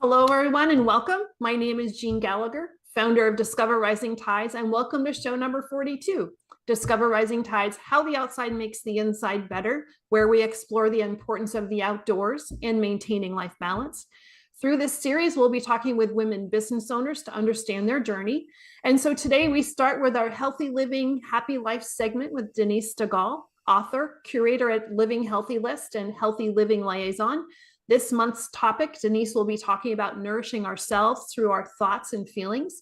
Hello, everyone, and welcome. My name is Jean Gallagher, founder of Discover Rising Tides, and welcome to show number 42, Discover Rising Tides, How the Outside Makes the Inside Better, where we explore the importance of the outdoors and maintaining life balance. Through this series, we'll be talking with women business owners to understand their journey. And so today we start with our Healthy Living, Happy Life segment with Denise Stegall, author, curator at Living Healthy List and Healthy Living Liaison. This month's topic, Denise will be talking about nourishing ourselves through our thoughts and feelings.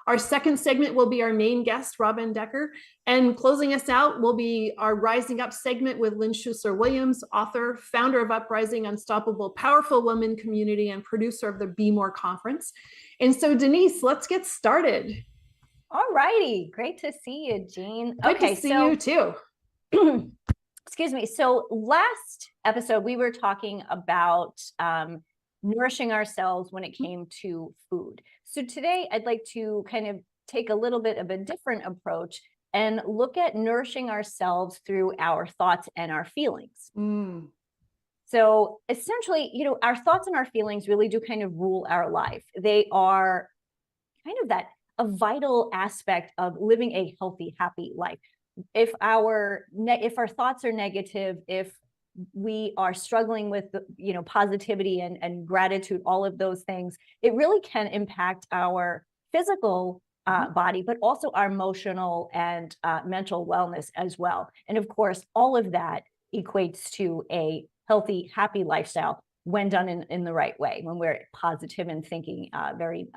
Our second segment will be our main guest, Robin Decker. And closing us out will be our Rising Up segment with Lin Schussler-Williams, author, founder of Uprising Unstoppable Powerful Women Community, and producer of the Be More Conference. And so, Denise, let's get started. All righty. Great to see you, Jean. Good to see you too. Excuse me. So last episode, we were talking about nourishing ourselves when it came to food. So today, I'd like to kind of take a little bit of a different approach and look at nourishing ourselves through our thoughts and our feelings. So essentially, our thoughts and our feelings really do kind of rule our life. They are kind of a vital aspect of living a healthy, happy life. If our thoughts are negative, if we are struggling with positivity and gratitude, all of those things, it really can impact our physical body, but also our emotional and mental wellness as well. And of course, all of that equates to a healthy, happy lifestyle when done in the right way, when we're positive and thinking very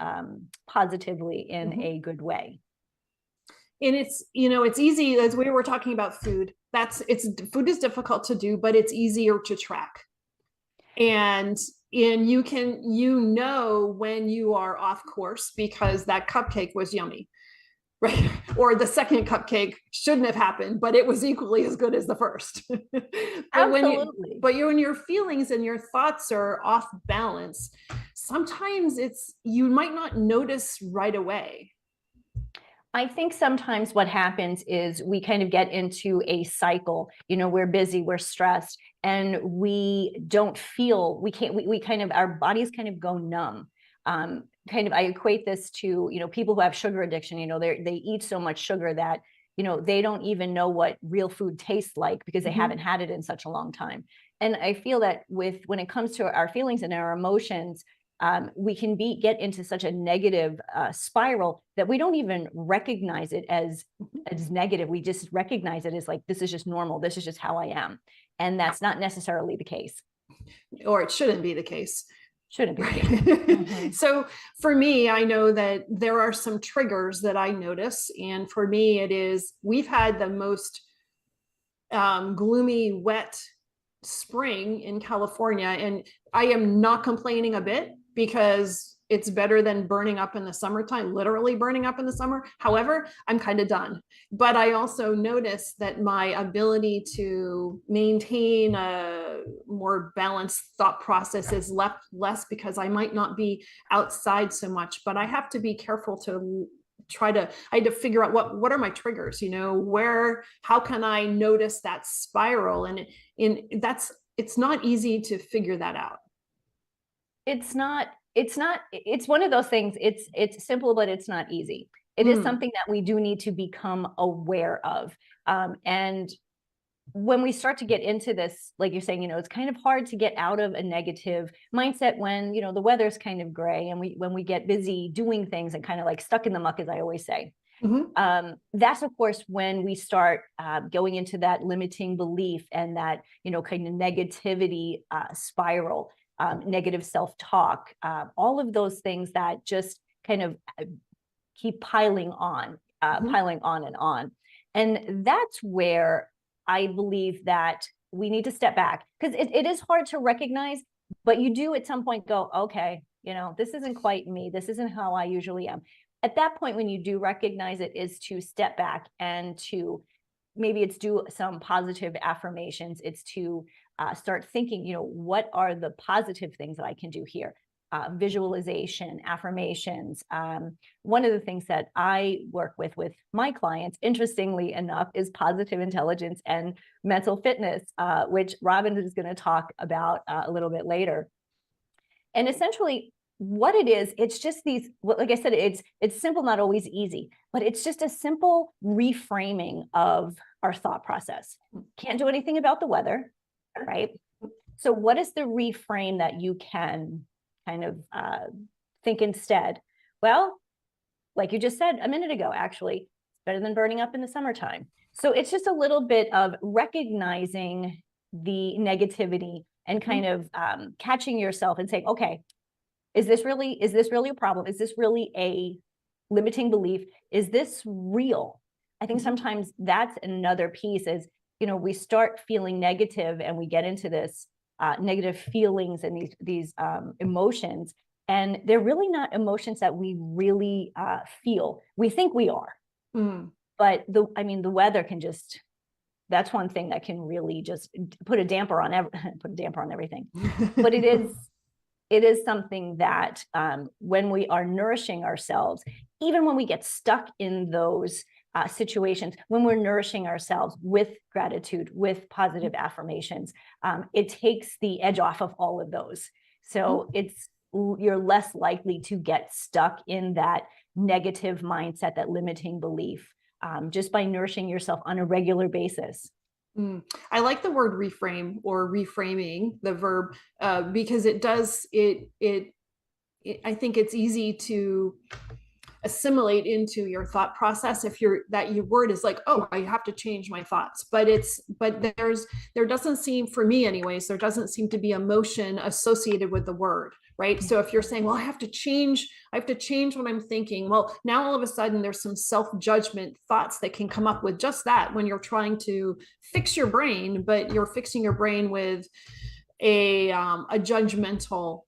positively in a good way. And it's easy, as we were talking about food, food is difficult to do, but it's easier to track. And you can, when you are off course because that cupcake was yummy, right? Or the second cupcake shouldn't have happened, but it was equally as good as the first. Absolutely. When your feelings and your thoughts are off balance, sometimes you might not notice right away. I think sometimes what happens is we kind of get into a cycle. We're busy, we're stressed, and we don't feel, our bodies kind of go numb. I equate this to, people who have sugar addiction. They eat so much sugar that, they don't even know what real food tastes like because they haven't had it in such a long time. And I feel that when it comes to our feelings and our emotions, we can get into such a negative spiral that we don't even recognize it as negative. We just recognize it as like, this is just normal. This is just how I am. And that's not necessarily the case. Or it shouldn't be the case. Shouldn't be the case. So for me, I know that there are some triggers that I notice. And for me, it is, we've had the most gloomy, wet spring in California. And I am not complaining a bit, because it's better than burning up in the summertime, literally burning up in the summer. However, I'm kind of done. But I also notice that my ability to maintain a more balanced thought process is less because I might not be outside so much, but I have to be careful to I had to figure out what are my triggers, how can I notice that spiral? And it's not easy to figure that out. It's one of those things. It's simple, but it's not easy. It is something that we do need to become aware of. And when we start to get into this, like you're saying, it's kind of hard to get out of a negative mindset when, the weather's kind of gray and when we get busy doing things and kind of like stuck in the muck, as I always say. That's of course when we start going into that limiting belief and that, kind of negativity spiral. Negative self-talk, all of those things that just kind of keep piling on and on. And that's where I believe that we need to step back, because it is hard to recognize, but you do at some point go, okay, this isn't quite me. This isn't how I usually am. At that point, when you do recognize it, is to step back and to maybe it's do some positive affirmations. It's to start thinking, what are the positive things that I can do here? Visualization, affirmations. One of the things that I work with my clients, interestingly enough, is positive intelligence and mental fitness, which Robin is going to talk about a little bit later. And essentially, what it is, it's just these, like I said, it's simple, not always easy, but it's just a simple reframing of our thought process. Can't do anything about the weather, right? So what is the reframe that you can kind of think instead? Well, like you just said a minute ago, actually, it's better than burning up in the summertime. So it's just a little bit of recognizing the negativity and kind of catching yourself and saying, okay, is this really a problem? Is this really a limiting belief? Is this real? I think sometimes that's another piece is, we start feeling negative and we get into this negative feelings and these emotions, and they're really not emotions that we really feel. We think we are, but the weather can just, that's one thing that can really just put a damper on everything. But it is something that when we are nourishing ourselves, even when we get stuck in those situations, when we're nourishing ourselves with gratitude, with positive affirmations, it takes the edge off of all of those. So you're less likely to get stuck in that negative mindset, that limiting belief, just by nourishing yourself on a regular basis. I like the word reframe or reframing, the verb, because it does, I think it's easy to assimilate into your thought process if your word is like, oh, I have to change my thoughts, but there doesn't seem, for me anyways, there doesn't seem to be emotion associated with the word, right? So if you're saying, well, I have to change what I'm thinking, well, now all of a sudden there's some self-judgment thoughts that can come up with just that when you're trying to fix your brain, but you're fixing your brain with a judgmental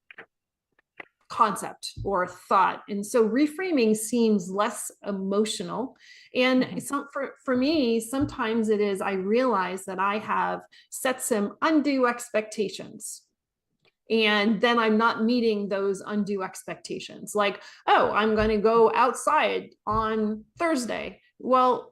concept or thought. And so reframing seems less emotional. And for me, sometimes it is, I realize that I have set some undue expectations. And then I'm not meeting those undue expectations. Like, oh, I'm going to go outside on Thursday. Well,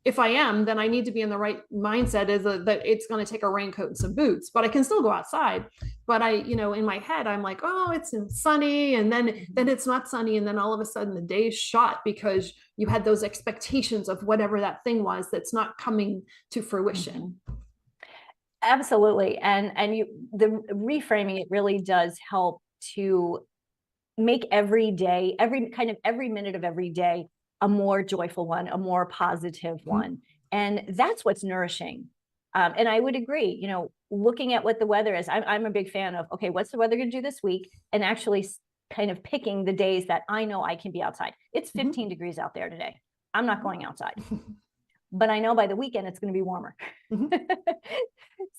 if I am, then I need to be in the right mindset that it's going to take a raincoat and some boots, but I can still go outside. But in my head, I'm like, oh, it's sunny. And then it's not sunny. And then all of a sudden the day is shot because you had those expectations of whatever that thing was that's not coming to fruition. Absolutely. And the reframing, it really does help to make every day, every minute of every day, a more joyful one, a more positive one. And that's what's nourishing. And I would agree, looking at what the weather is, I'm a big fan of, okay, what's the weather going to do this week? And actually kind of picking the days that I know I can be outside. It's 15 degrees out there today. I'm not going outside. But I know by the weekend it's going to be warmer.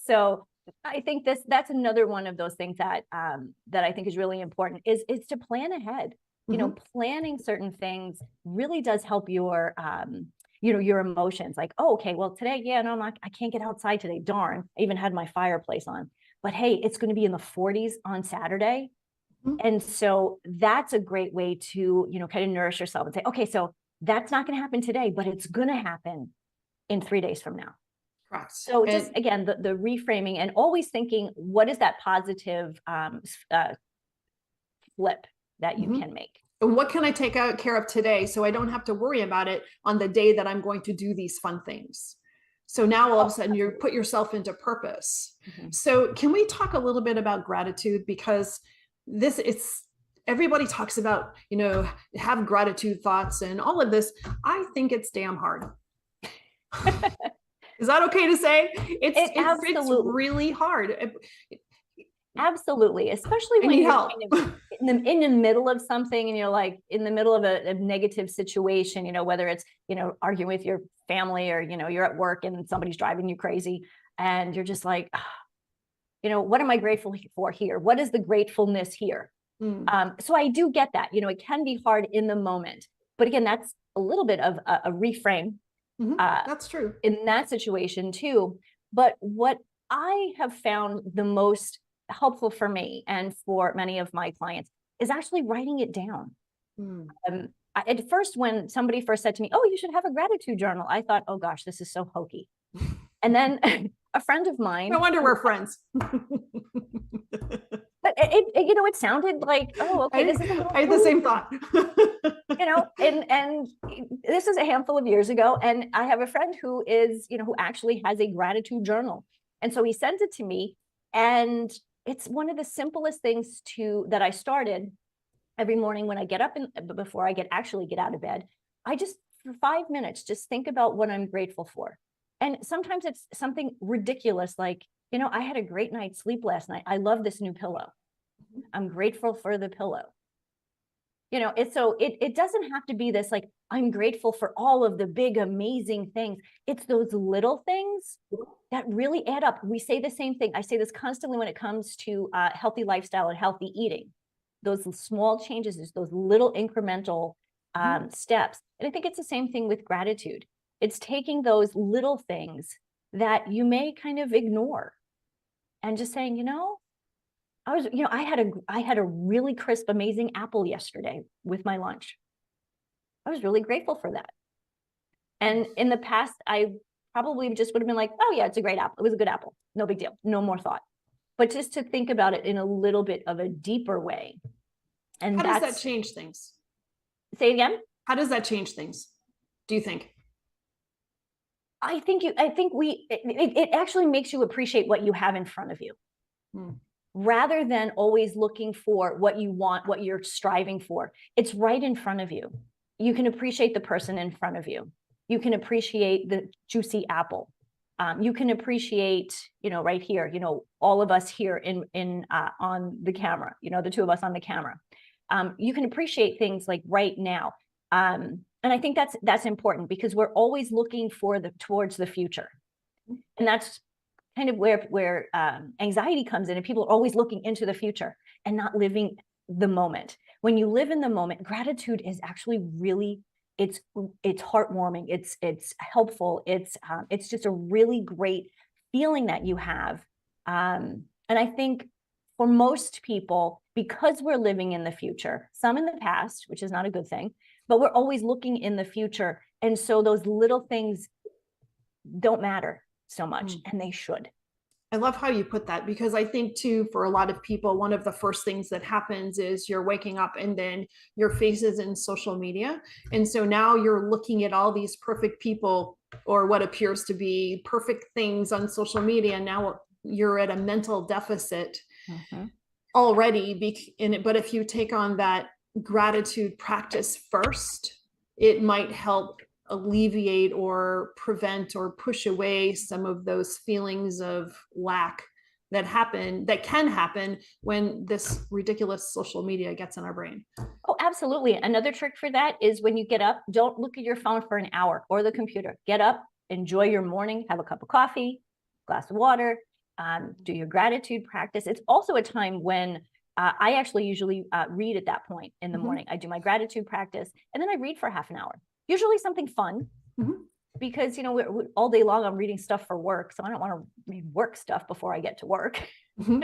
So I think that's another one of those things that I think is really important is to plan ahead. Planning certain things really does help your your emotions. Like, oh, okay, well today, I can't get outside today. Darn, I even had my fireplace on. But hey, it's going to be in the 40s on Saturday. And so that's a great way to, kind of nourish yourself and say, okay, so that's not going to happen today, but it's going to happen in 3 days from now. Correct. So just again, the reframing and always thinking, what is that positive flip that you can make? What can I take care of today so I don't have to worry about it on the day that I'm going to do these fun things? So now all of a sudden you put yourself into purpose. So can we talk a little bit about gratitude? Because everybody talks about, have gratitude thoughts and all of this. I think it's damn hard. Is that okay to say? It's really hard. Absolutely, especially when you're kind of in the middle of something and you're like in the middle of a negative situation, whether it's, arguing with your family or, you're at work and somebody's driving you crazy and you're just like, what am I grateful for here? What is the gratefulness here? So I do get that, it can be hard in the moment, but again, that's a little bit of a reframe. That's true. In that situation too. But what I have found the most helpful for me and for many of my clients is actually writing it down. At first, when somebody first said to me, oh, you should have a gratitude journal, I thought, oh gosh, this is so hokey. And then a friend of mine. No wonder we're friends. But it sounded like, oh, okay, this is a little I had the same thought. and this is a handful of years ago. And I have a friend who is, who actually has a gratitude journal. And so he sent it to me, and it's one of the simplest things that I started every morning when I get up and before I actually get out of bed. I just, for 5 minutes, just think about what I'm grateful for. And sometimes it's something ridiculous, like, I had a great night's sleep last night. I love this new pillow. I'm grateful for the pillow. It doesn't have to be this, like, I'm grateful for all of the big, amazing things. It's those little things that really add up. We say the same thing. I say this constantly when it comes to healthy lifestyle and healthy eating. Those small changes, those little incremental steps. And I think it's the same thing with gratitude. It's taking those little things that you may kind of ignore and just saying, I had a really crisp, amazing apple yesterday with my lunch. I was really grateful for that. And in the past, I probably just would have been like, oh yeah, it's a great apple. It was a good apple. No big deal. No more thought. But just to think about it in a little bit of a deeper way. And how does that change things? Say it again. How does that change things, do you think? I think it actually makes you appreciate what you have in front of you. Rather than always looking for what you want, what you're striving for. It's right in front of you. You can appreciate the person in front of you. You can appreciate the juicy apple. You can appreciate, right here, all of us here on the camera, the two of us on the camera. You can appreciate things like right now. And I think that's important, because we're always looking towards the future. And that's kind of where anxiety comes in, and people are always looking into the future and not living the moment. When you live in the moment, gratitude is actually really, it's heartwarming. It's helpful. It's just a really great feeling that you have. And I think for most people, because we're living in the future, some in the past, which is not a good thing, but we're always looking in the future. And so those little things don't matter so much, and they should. I love how you put that, because I think too, for a lot of people, one of the first things that happens is you're waking up and then your face is in social media. And so now you're looking at all these perfect people, or what appears to be perfect things on social media. And now you're at a mental deficit already. But if you take on that gratitude practice first, it might help alleviate or prevent or push away some of those feelings of lack that can happen when this ridiculous social media gets in our brain. Oh, absolutely. Another trick for that is when you get up, don't look at your phone for an hour or the computer. Get up, enjoy your morning, have a cup of coffee, glass of water, do your gratitude practice. It's also a time when I actually usually read at that point in the morning. I do my gratitude practice, and then I read for half an hour. Usually something fun, because, we're all day long I'm reading stuff for work. So I don't want to read work stuff before I get to work. So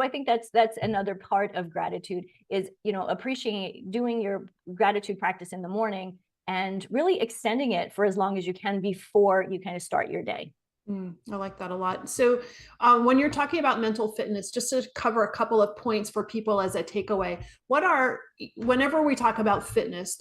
I think that's another part of gratitude is, appreciating doing your gratitude practice in the morning and really extending it for as long as you can before you kind of start your day. I like that a lot. So when you're talking about mental fitness, just to cover a couple of points for people as a takeaway, whenever we talk about fitness,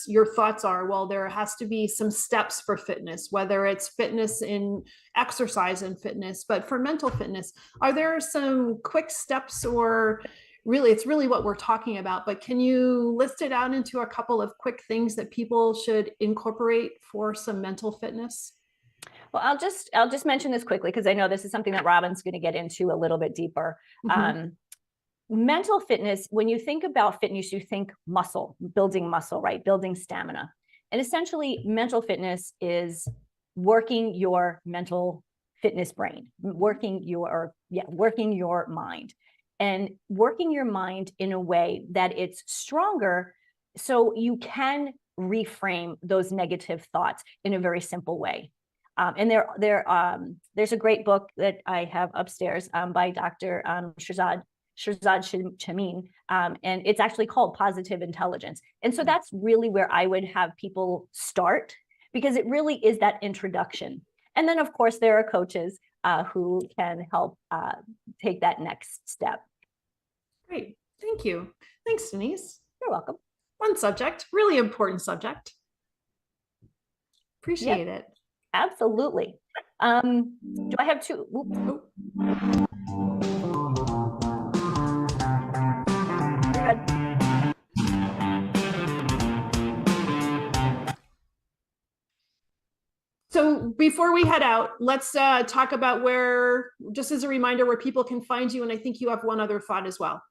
your thoughts are, well, there has to be some steps for fitness, whether it's fitness in exercise and fitness, but for mental fitness, are there some quick steps, or it's really what we're talking about, but can you list it out into a couple of quick things that people should incorporate for some mental fitness? Well, I'll just mention this quickly, because I know this is something that Robin's going to get into a little bit deeper. Mental fitness, when you think about fitness, you think muscle, right? Building stamina. And essentially, mental fitness is working your mental fitness brain, working your mind, and working your mind in a way that it's stronger, so you can reframe those negative thoughts in a very simple way. And there's a great book that I have upstairs by Dr. Shirzad Chamine, and it's actually called Positive Intelligence. And so that's really where I would have people start, because it really is that introduction. And then, of course, there are coaches who can help take that next step. Great. Thank you. Thanks, Denise. You're welcome. Fun subject, really important subject. Appreciate it. Absolutely. Do I have two? Oh. So before we head out, let's talk about where, just as a reminder, where people can find you. And I think you have one other thought as well.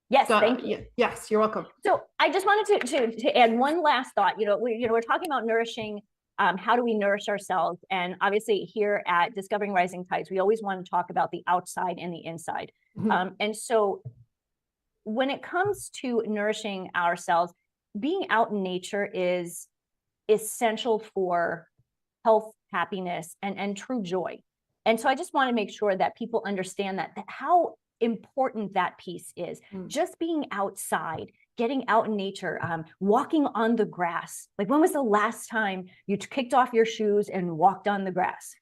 Yes, thank you. Yes, you're welcome. So I just wanted to add one last thought. We're talking about nourishing. How do we nourish ourselves? And obviously here at Discovering Rising Tides, we always want to talk about the outside and the inside. Mm-hmm. And so when it comes to nourishing ourselves, being out in nature is essential for health, happiness, and true joy. And so I just want to make sure that people understand that how important that piece is. Just being outside, getting out in nature, walking on the grass. Like, when was the last time you kicked off your shoes and walked on the grass?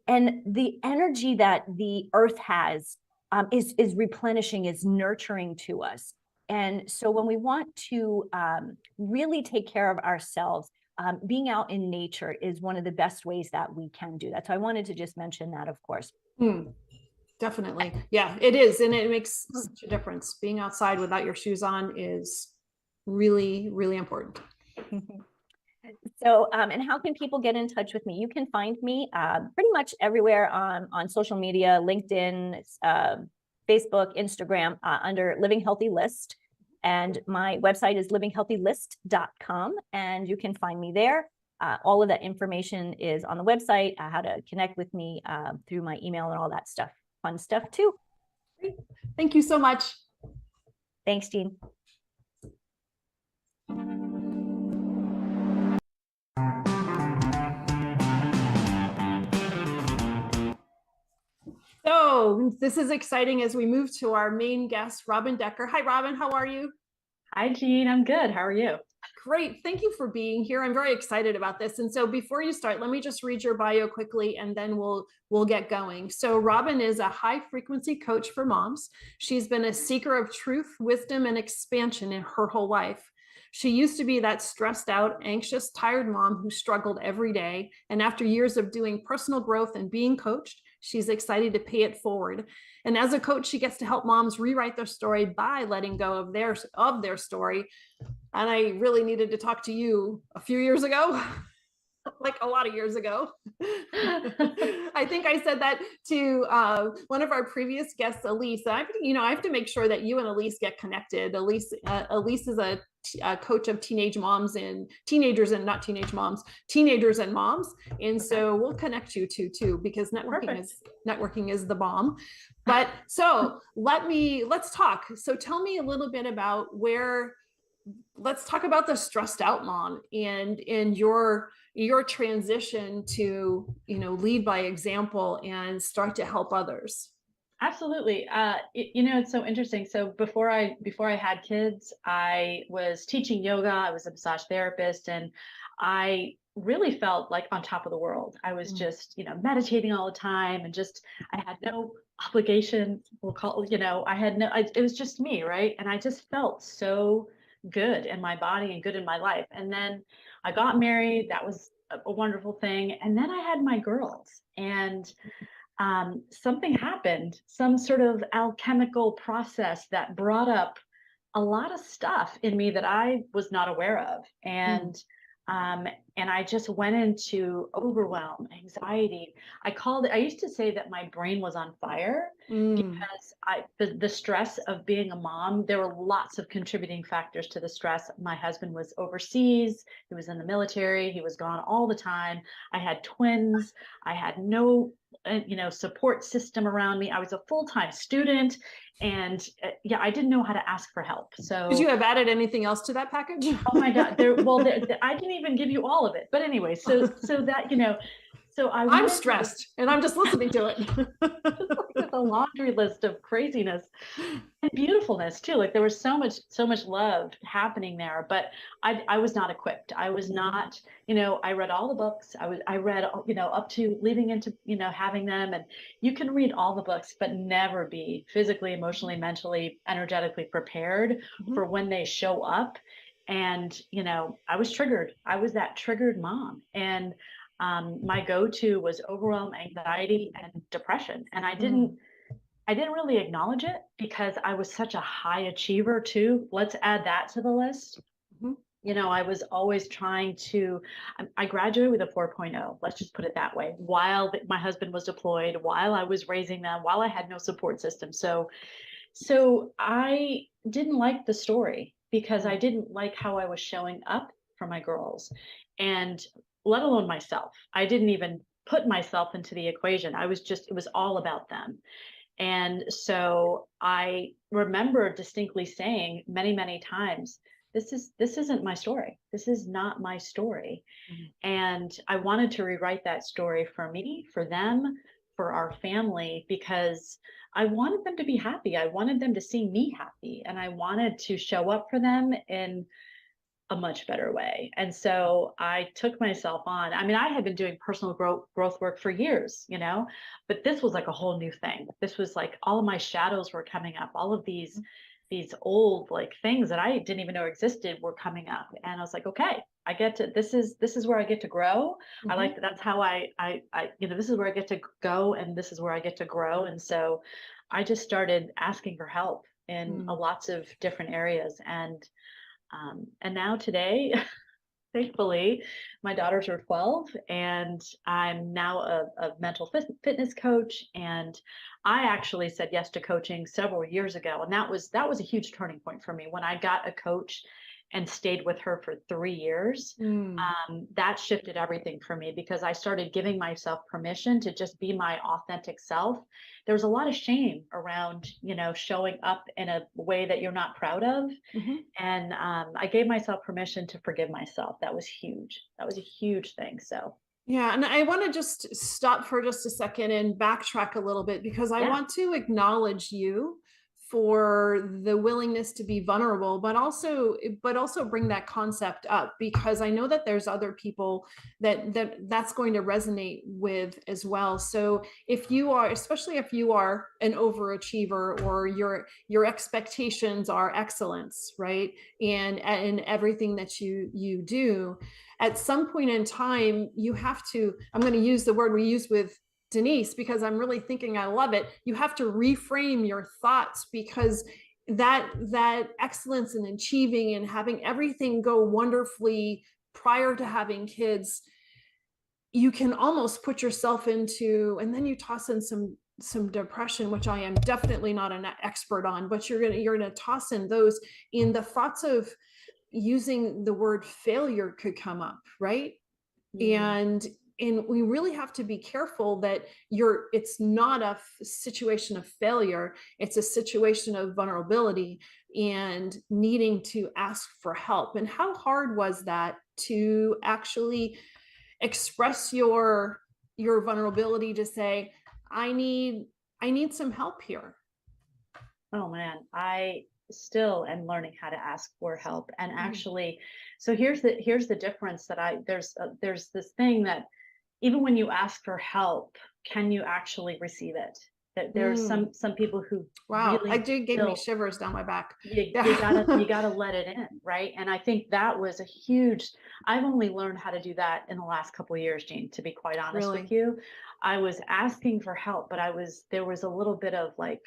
And the energy that the earth has is replenishing, is nurturing to us. And so when we want to really take care of ourselves, being out in nature is one of the best ways that we can do that. So I wanted to just mention that, of course. Definitely. Yeah, it is. And it makes such a difference. Being outside without your shoes on is really, really important. So, and how can people get in touch with me? You can find me pretty much everywhere on social media, LinkedIn, Facebook, Instagram, under Living Healthy List. And my website is livinghealthylist.com, and you can find me there. All of that information is on the website, how to connect with me through my email and all that stuff. Fun stuff too. Great. Thank you so much. Thanks, Jean. So this is exciting as we move to our main guest, Robin Decker. Hi, Robin. How are you? Hi, Jean. I'm good. How are you? Great. Thank you for being here. I'm very excited about this. And so before you start, let me just read your bio quickly, and then we'll get going. So Robin is a high frequency coach for moms. She's been a seeker of truth, wisdom, and expansion in her whole life. She used to be that stressed out, anxious, tired mom who struggled every day. And after years of doing personal growth and being coached, she's excited to pay it forward. And as a coach, she gets to help moms rewrite their story by letting go of their story. And I really needed to talk to you a few years ago, like a lot of years ago. I think I said that to one of our previous guests, Elise. I have to make sure that you and Elise get connected. Elise is a coach of teenagers and moms. And so we'll connect you too, because networking is the bomb. But so let's talk. So tell me a little bit about let's talk about the stressed out mom and your transition to, lead by example and start to help others. Absolutely. It's so interesting. So before I had kids, I was teaching yoga. I was a massage therapist, and I really felt like on top of the world. I was just, meditating all the time, and I had no obligation. It was just me, right? And I just felt so good in my body and good in my life. And then I got married. That was a wonderful thing. And then I had my girls, and something happened, some sort of alchemical process that brought up a lot of stuff in me that I was not aware of. And I just went into overwhelm, anxiety. I used to say that my brain was on fire because the stress of being a mom, there were lots of contributing factors to the stress. My husband was overseas. He was in the military. He was gone all the time. I had twins. I had no support system around me. I was a full-time student, and I didn't know how to ask for help. So did you have added anything else to that package? Oh my God. I didn't even give you all of it. But anyway, so that, So I I'm stressed and I'm just listening to it. It's a laundry list of craziness and beautifulness too. Like there was so much love happening there, but I was not equipped. I was not, I read all the books. I read, up to leading into, having them, and you can read all the books, but never be physically, emotionally, mentally, energetically prepared for when they show up. And, I was triggered. I was that triggered mom. And my go-to was overwhelm, anxiety, and depression. And I didn't really acknowledge it because I was such a high achiever too. Let's add that to the list. I was always trying to, I graduated with a 4.0, let's just put it that way, while my husband was deployed, while I was raising them, while I had no support system. So I didn't like the story because I didn't like how I was showing up for my girls, and let alone myself. I didn't even put myself into the equation. It was all about them. And so I remember distinctly saying many, many times, this isn't my story. This is not my story. And I wanted to rewrite that story for me, for them, for our family, because I wanted them to be happy. I wanted them to see me happy, and I wanted to show up for them in a much better way. And so I took myself on. I mean, I had been doing personal growth work for years, but this was like a whole new thing. This was like all of my shadows were coming up. All of these old like things that I didn't even know existed were coming up. And I was like, okay, I get to, this is where I get to grow. I like, that's how I, this is where I get to go, and this is where I get to grow. And so I just started asking for help in lots of different areas. And now today, thankfully, my daughters are 12, and I'm now a mental fitness coach. And I actually said yes to coaching several years ago. And that was a huge turning point for me when I got a coach and stayed with her for 3 years. That shifted everything for me because I started giving myself permission to just be my authentic self. There was a lot of shame around, showing up in a way that you're not proud of. And I gave myself permission to forgive myself. That was huge. That was a huge thing. So yeah, and I want to just stop for just a second and backtrack a little bit, because I want to acknowledge you for the willingness to be vulnerable, but also bring that concept up, because I know that there's other people that's going to resonate with as well. So if you are, especially if you are an overachiever, or your expectations are excellence, right? And everything that you do, at some point in time, you have to, I'm going to use the word we use with Denise, because I'm really thinking, I love it. You have to reframe your thoughts, because that excellence in achieving and having everything go wonderfully prior to having kids, you can almost put yourself into, and then you toss in some depression, which I am definitely not an expert on, but you're gonna toss in those, in the thoughts of using the word failure could come up, right? And we really have to be careful that it's not a situation of failure. It's a situation of vulnerability and needing to ask for help. And how hard was that to actually express your vulnerability, to say, I need some help here? Oh man, I still am learning how to ask for help. And actually, so here's the difference that there's this thing that even when you ask for help, can you actually receive it? That there's some people who really I did give me shivers down my back. You gotta let it in, right? And I think that was a huge, I've only learned how to do that in the last couple of years, Jean, to be quite honest with you. I was asking for help, but there was a little bit of like,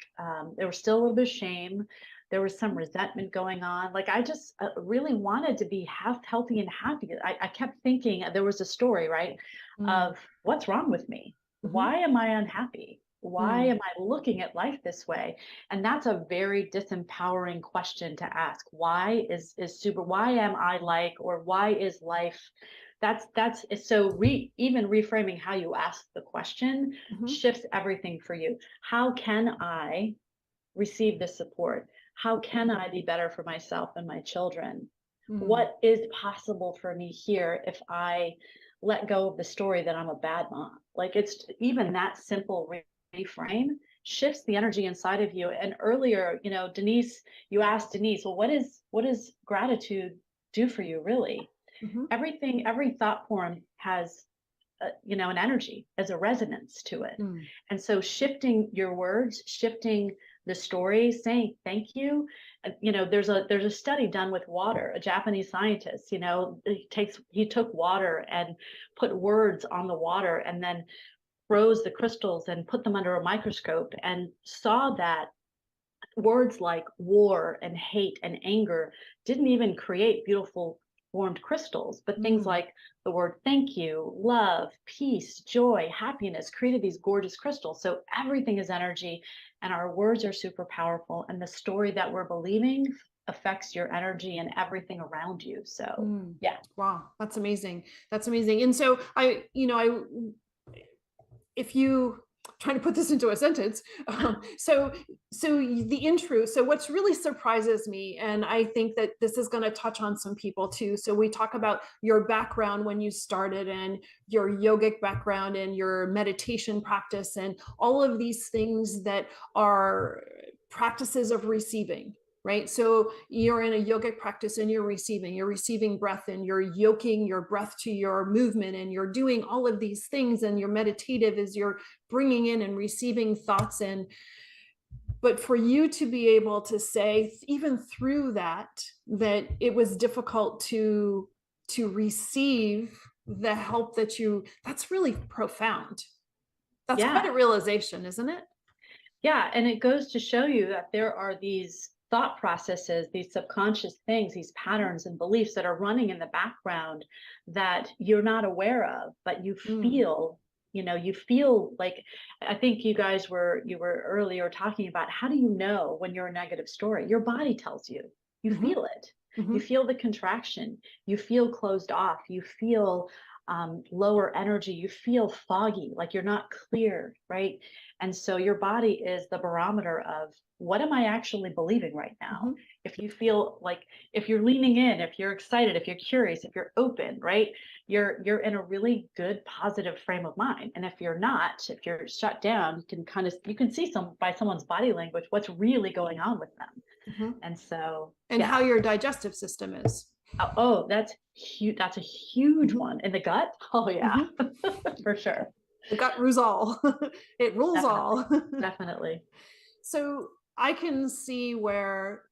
there was still a little bit of shame. There was some resentment going on. Like I just really wanted to be healthy and happy. I kept thinking, there was a story, right? Of what's wrong with me? Why am I unhappy? Why am I looking at life this way? And that's a very disempowering question to ask. Why why am I like, or why is life? That's so even reframing how you ask the question shifts everything for you. How can I receive this support? How can I be better for myself and my children? What is possible for me here if I let go of the story that I'm a bad mom. Like, it's even that simple reframe shifts the energy inside of you. And earlier, Denise, you asked Denise, well, what does gratitude do for you, really? Mhm. Every thought form has an energy, as a resonance to it. Mm. And so shifting your words, shifting the story, saying thank you. There's a study done with water. A Japanese scientist, he took water and put words on the water, and then froze the crystals and put them under a microscope, and saw that words like war and hate and anger didn't even create beautiful formed crystals, but things like the word thank you, love, peace, joy, happiness created these gorgeous crystals. So everything is energy, and our words are super powerful, and the story that we're believing affects your energy and everything around you. So yeah. Wow, that's amazing. That's amazing. And so if you trying to put this into a sentence, so the intro. So what's really surprises me, and I think that this is going to touch on some people too. So we talk about your background when you started, and your yogic background, and your meditation practice, and all of these things that are practices of receiving. Right. So you're in a yogic practice and you're receiving breath, and you're yoking your breath to your movement, and you're doing all of these things, and you're meditative as you're bringing in and receiving thoughts in. But for you to be able to say, even through that it was difficult to receive the help that's really profound. That's quite a realization, isn't it? Yeah. And it goes to show you that there are these thought processes, these subconscious things, these patterns and beliefs that are running in the background that you're not aware of, but you feel, like, I think you were earlier talking about, how do you know when you're a negative story? Your body tells you, feel it. You feel the contraction, you feel closed off, you feel lower energy, you feel foggy, like you're not clear, right? And so your body is the barometer of, what am I actually believing right now? If you feel like, if you're leaning in, if you're excited, if you're curious, if you're open, right, you're in a really good positive frame of mind. And if you're not, if you're shut down, you can see by someone's body language what's really going on with them. And so how your digestive system is. Oh, that's huge. That's a huge one. In the gut? Oh yeah. For sure. The gut rules all. It rules all. Definitely. So I can see where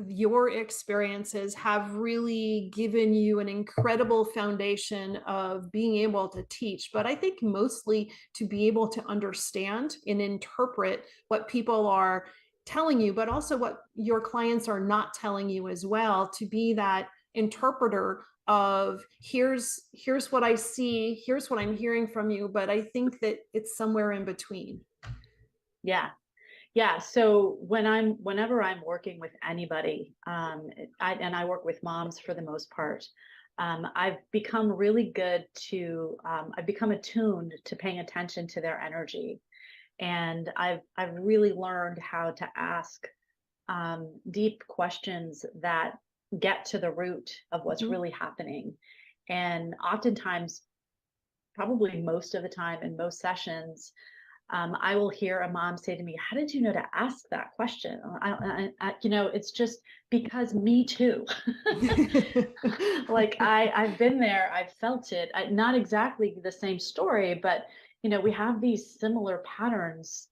your experiences have really given you an incredible foundation of being able to teach, but I think mostly to be able to understand and interpret what people are telling you, but also what your clients are not telling you as well, to be that interpreter of, here's what I see, here's what I'm hearing from you, but I think that it's somewhere in between. Yeah. So whenever I'm working with anybody, I work with moms for the most part, I've become really good I've become attuned to paying attention to their energy. And I've really learned how to ask deep questions that get to the root of what's really happening. And oftentimes, probably most of the time in most sessions, I will hear a mom say to me, how did you know to ask that question? It's just because me too. Like I've been there, I've felt it. Not exactly the same story, but we have these similar patterns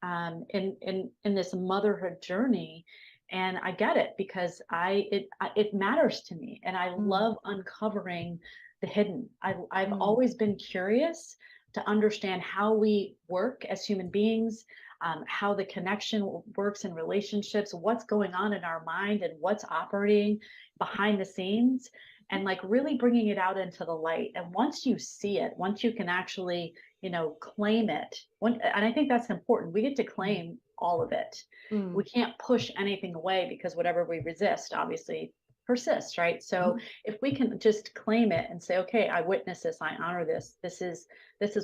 in this motherhood journey. And I get it, because it matters to me, and I love uncovering the hidden. I've always been curious to understand how we work as human beings, how the connection works in relationships, what's going on in our mind, and what's operating behind the scenes, and like really bringing it out into the light. And once you see it, once you can actually, claim it, and I think that's important, we get to claim all of it. We can't push anything away, because whatever we resist obviously persists, right? So if we can just claim it and say, okay, I witness this, I honor this, this is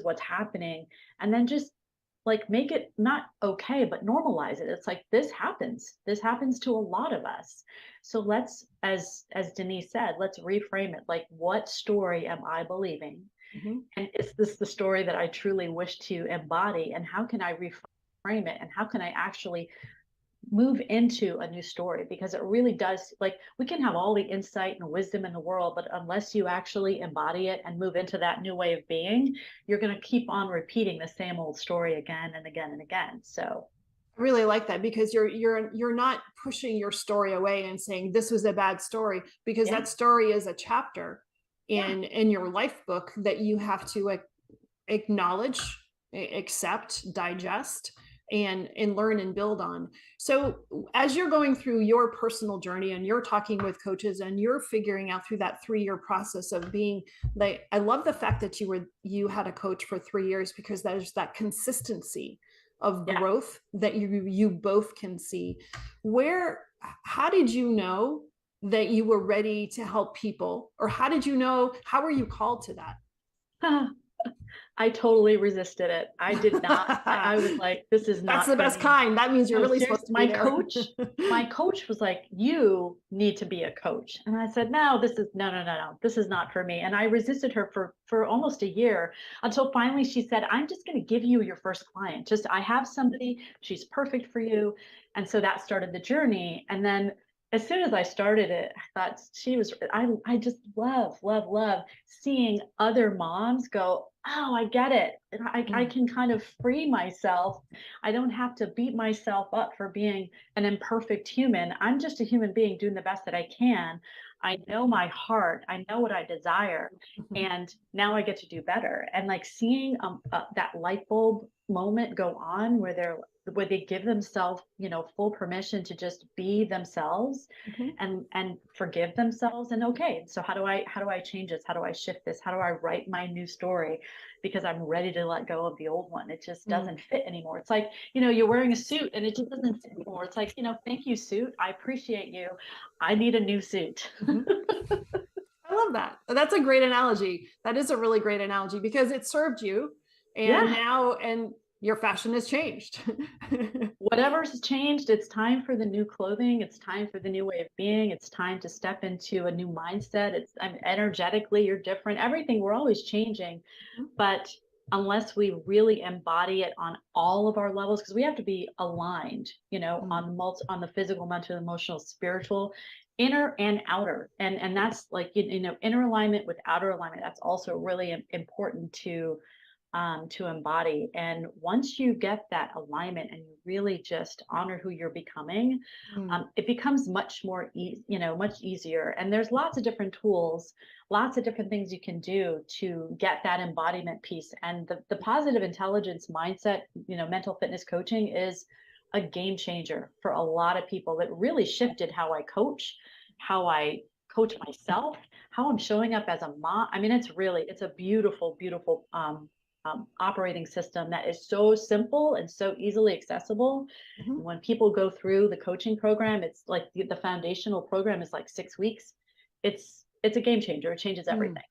what's happening, and then just like make it not okay, but normalize it. It's like, this happens to a lot of us. So let's, as Denise said, let's reframe it. Like, what story am I believing? And is this the story that I truly wish to embody? And how can I reframe it? And how can I actually move into a new story? Because it really does, like, we can have all the insight and wisdom in the world, but unless you actually embody it and move into that new way of being, you're going to keep on repeating the same old story again and again and again. So I really like that, because you're not pushing your story away and saying this was a bad story, because that story is a chapter in your life book that you have to acknowledge, accept, digest, and learn and build on. So as you're going through your personal journey and you're talking with coaches and you're figuring out through that 3-year process of being, like, I love the fact that you had a coach for 3 years, because there's that consistency of growth that you both can see. How did you know that you were ready to help people? Or how were you called to that? I totally resisted it. I did not. I was like, this is not. That's the best kind. That means you're really supposed to be there. My coach was like, you need to be a coach. And I said, no, no. This is not for me. And I resisted her for almost a year, until finally she said, I'm just going to give you your first client. I have somebody, she's perfect for you. And so that started the journey. And then as soon as I started it, I thought I just love seeing other moms go, oh, I get it. I can kind of free myself. I don't have to beat myself up for being an imperfect human. I'm just a human being doing the best that I can. I know my heart. I know what I desire. And now I get to do better. And like seeing that light bulb moment go on where they give themselves, full permission to just be themselves and forgive themselves. And okay, so how do I change this? How do I shift this? How do I write my new story? Because I'm ready to let go of the old one. It just doesn't fit anymore. It's like, you're wearing a suit and it just doesn't fit anymore. It's like, thank you, suit. I appreciate you. I need a new suit. I love that. That's a great analogy. That is a really great analogy, because it served you. And now, your fashion has changed. Whatever's changed, it's time for the new clothing. It's time for the new way of being. It's time to step into a new mindset. Energetically, you're different. Everything, we're always changing. But unless we really embody it on all of our levels, because we have to be aligned, on the physical, mental, emotional, spiritual, inner and outer. And that's like, inner alignment with outer alignment. That's also really important to embody. And once you get that alignment and you really just honor who you're becoming, it becomes much more much easier. And there's lots of different tools, lots of different things you can do to get that embodiment piece. And the positive intelligence mindset, mental fitness coaching is a game changer for a lot of people. That really shifted how I coach myself, how I'm showing up as a mom. I mean, it's a beautiful, beautiful operating system that is so simple and so easily accessible. When people go through the coaching program, it's like the foundational program is like 6 weeks. It's a game changer. It changes everything.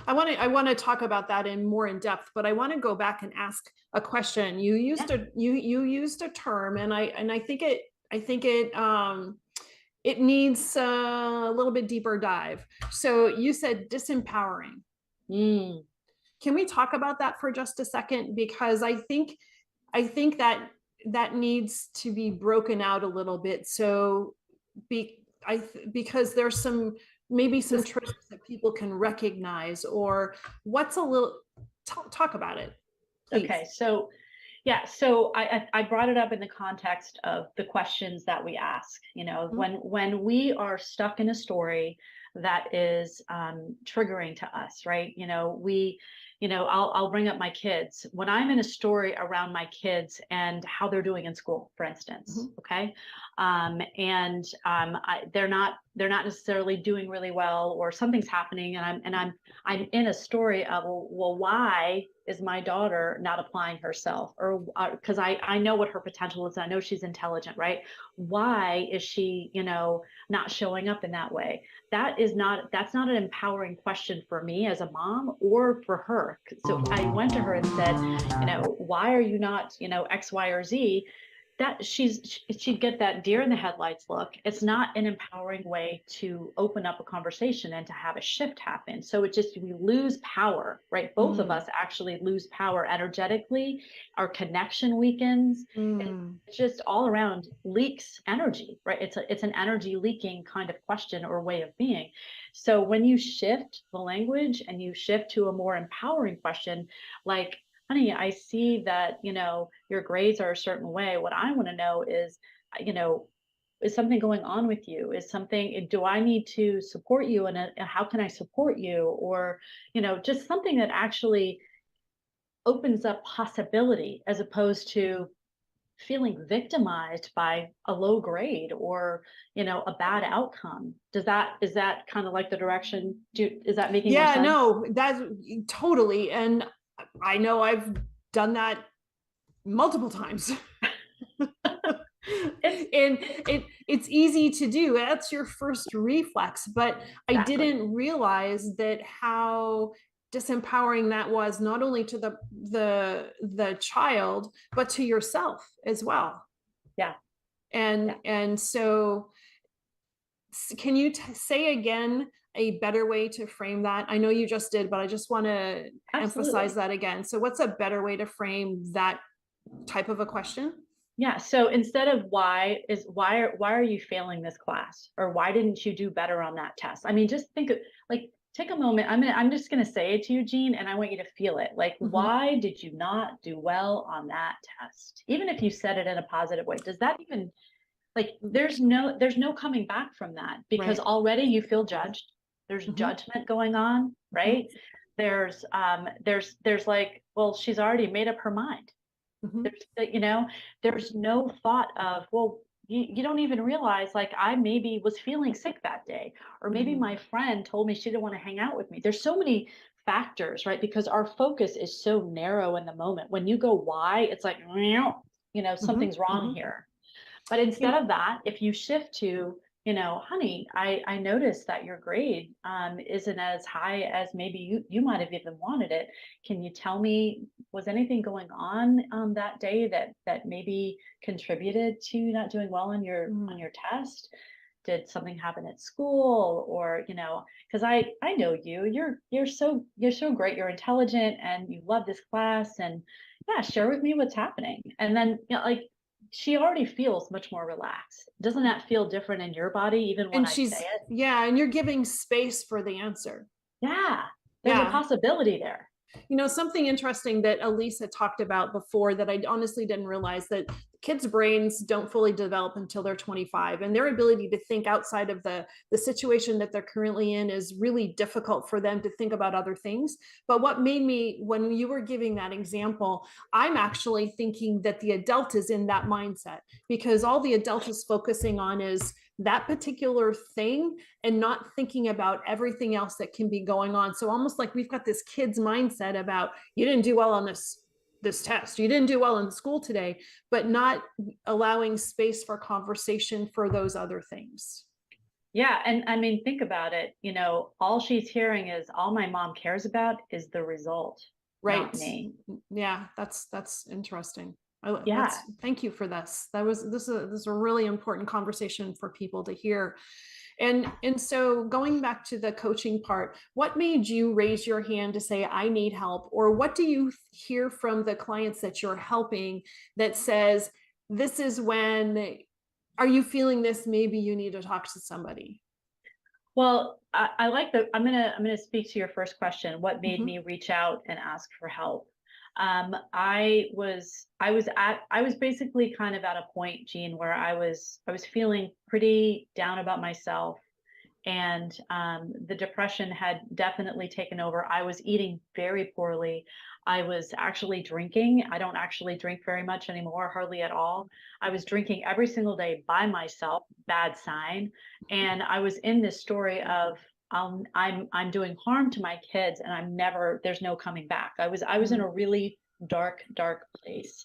I want to talk about that more in depth, but I want to go back and ask a question. You used a term, and I think it needs a little bit deeper dive. So you said disempowering. Can we talk about that for just a second? Because I think that needs to be broken out a little bit. So because there's maybe some truths that people can recognize, or talk about it, please. Okay. So I brought it up in the context of the questions that we ask, when we are stuck in a story that is triggering to us, right? I'll bring up my kids. When I'm in a story around my kids and how they're doing in school, for instance, okay, they're not necessarily doing really well, or something's happening, and I'm in a story of, well, why is my daughter not applying herself? Or because I know what her potential is. I know she's intelligent, right? Why is she, not showing up in that way? That's not an empowering question for me as a mom or for her. So I went to her and said, why are you not, X, Y, or Z? that she'd get that deer in the headlights look. It's not an empowering way to open up a conversation and to have a shift happen. So we lose power, right? Both of us actually lose power energetically. Our connection weakens. And it just all around leaks energy, right? It's an energy leaking kind of question or way of being. So when you shift the language and you shift to a more empowering question, like, honey, I see that, your grades are a certain way. What I want to know is, is something going on with you? Do I need to support you? And how can I support you? Or, just something that actually opens up possibility as opposed to feeling victimized by a low grade or, a bad outcome. Is that kind of like the direction? Is that making more sense? No, that's totally. And I know I've done that multiple times. And it's easy to do. That's your first reflex, but exactly. I didn't realize that how disempowering that was, not only to the child, but to yourself as well. Yeah. And so can you say again a better way to frame that? I know you just did, but I just want to emphasize that again. So what's a better way to frame that type of a question? Yeah. So instead of why are you failing this class, or why didn't you do better on that test? I mean, just think of, like, take a moment. I'm just going to say it to you, Jean, and I want you to feel it. Like, why did you not do well on that test? Even if you said it in a positive way, does that even, like, there's no coming back from that, because already you feel judged. There's judgment going on, right? There's like, well, she's already made up her mind. There's no thought of, well, you don't even realize, like, I maybe was feeling sick that day, or maybe my friend told me she didn't want to hang out with me. There's so many factors, right? Because our focus is so narrow in the moment. When you go why, it's like, something's wrong here. But instead of that, if you shift to, honey, I noticed that your grade isn't as high as maybe you might have even wanted it. Can you tell me, was anything going on that day that maybe contributed to not doing well on your test? Did something happen at school? Or, because I know you're so great, you're intelligent, and you love this class, and yeah, share with me what's happening. And then, she already feels much more relaxed. Doesn't that feel different in your body, even when I say it? Yeah, and you're giving space for the answer. Yeah, there's a possibility there. Something interesting that Elise had talked about before that I honestly didn't realize, that kids' brains don't fully develop until they're 25, and their ability to think outside of the situation that they're currently in is really difficult for them to think about other things. But what made me, when you were giving that example, I'm actually thinking that the adult is in that mindset, because all the adult is focusing on is that particular thing and not thinking about everything else that can be going on. So almost like we've got this kid's mindset about, you didn't do well on this test, you didn't do well in school today, but not allowing space for conversation for those other things. Yeah. And I mean, think about it, all she's hearing is, all my mom cares about is the result, not me. Yeah, that's interesting. Thank you for this. This is a really important conversation for people to hear. And so going back to the coaching part, what made you raise your hand to say, I need help? Or what do you hear from the clients that you're helping that says, this is when, are you feeling this? Maybe you need to talk to somebody. Well, I like I'm gonna speak to your first question. What made me reach out and ask for help? I was basically kind of at a point, Jean, where I was feeling pretty down about myself, and the depression had definitely taken over. I was eating very poorly. I was actually drinking. I don't actually drink very much anymore, hardly at all. I was drinking every single day by myself, bad sign. And I was in this story of, I'm doing harm to my kids, and there's no coming back. I was in a really dark place.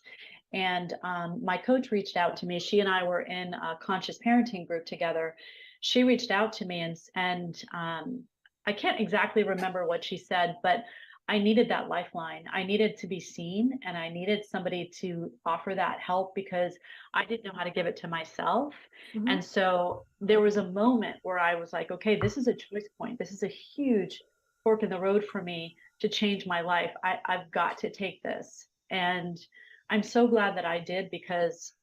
And my coach reached out to me. She and I were in a conscious parenting group together. She reached out to me, and I can't exactly remember what she said, but I needed that lifeline. I needed to be seen, and I needed somebody to offer that help because I didn't know how to give it to myself. Mhm. And so there was a moment where I was like, okay, this is a choice point. This is a huge fork in the road for me to change my life. I've got to take this. And I'm so glad that I did, because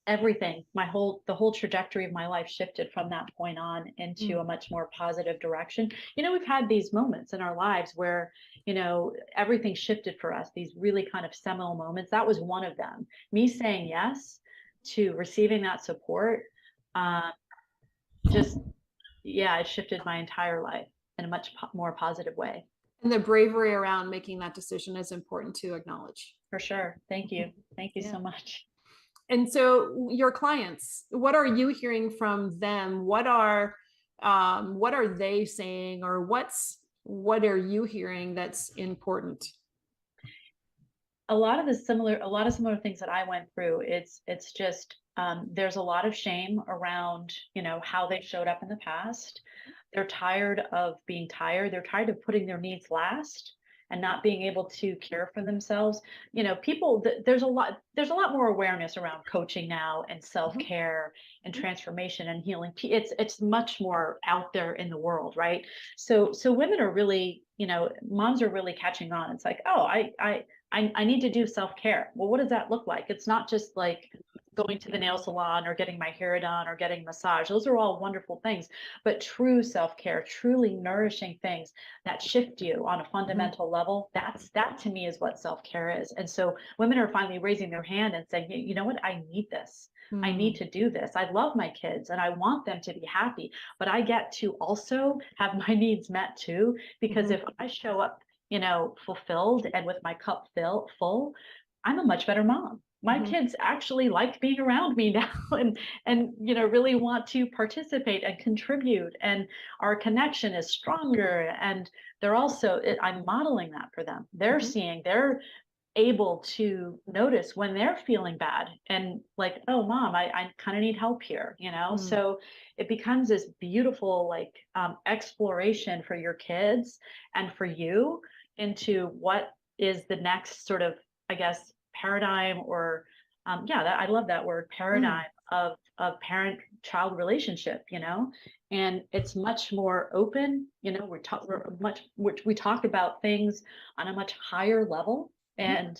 everything, the whole trajectory of my life shifted from that point on into a much more positive direction. We've had these moments in our lives where, everything shifted for us, these really kind of seminal moments. That was one of them. Me saying yes to receiving that support, just, yeah, it shifted my entire life in a much more positive way. And the bravery around making that decision is important to acknowledge. For sure. Thank you. Thank you Yeah. so much. And so your clients, what are you hearing from them? What are they saying, or what are you hearing that's important? A lot of similar things that I went through. It's just, there's a lot of shame around, how they showed up in the past. They're tired of being tired. They're tired of putting their needs last and not being able to care for themselves. There's a lot more awareness around coaching now, and self-care and transformation and healing. It's much more out there in the world, right? So women are really, moms are really catching on. It's like, oh, I need to do self-care. Well, what does that look like? It's not just like going to the nail salon or getting my hair done or getting a massage. Those are all wonderful things, but true self-care, truly nourishing things that shift you on a fundamental level, that to me is what self-care is. And so women are finally raising their hand and saying, you know what, I need this. I need to do this. I love my kids and I want them to be happy, but I get to also have my needs met too, because if I show up, fulfilled and with my cup full, I'm a much better mom. My kids actually like being around me now, and really want to participate and contribute, and our connection is stronger, and I'm modeling that for them. They're able to notice when they're feeling bad and like, oh mom, I kind of need help here. So it becomes this beautiful exploration for your kids and for you into what is the next sort of, I guess, paradigm, or I love that word, paradigm of parent-child relationship, and it's much more open. We talk about things on a much higher level. And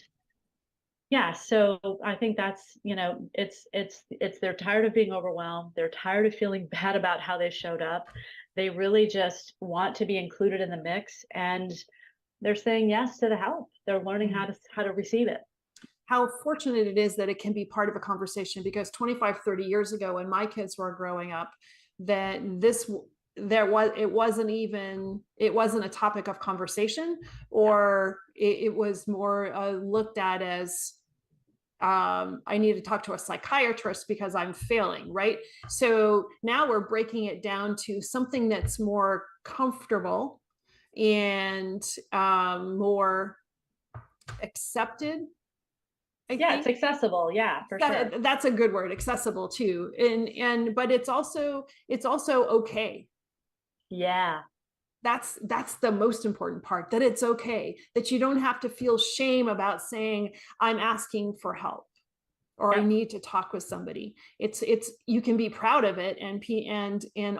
yeah, so I think that's, it's they're tired of being overwhelmed. They're tired of feeling bad about how they showed up. They really just want to be included in the mix, and they're saying yes to the help. They're learning how to receive it. How fortunate it is that it can be part of a conversation, because 25, 30 years ago when my kids were growing up, that it wasn't a topic of conversation, or it was more looked at as, I need to talk to a psychiatrist because I'm failing, right? So now we're breaking it down to something that's more comfortable and more accepted. It's accessible. Yeah, for sure. That's a good word, accessible too. But it's also okay. Yeah. That's the most important part, that it's okay, that you don't have to feel shame about saying, I'm asking for help, or I need to talk with somebody. It's you can be proud of it and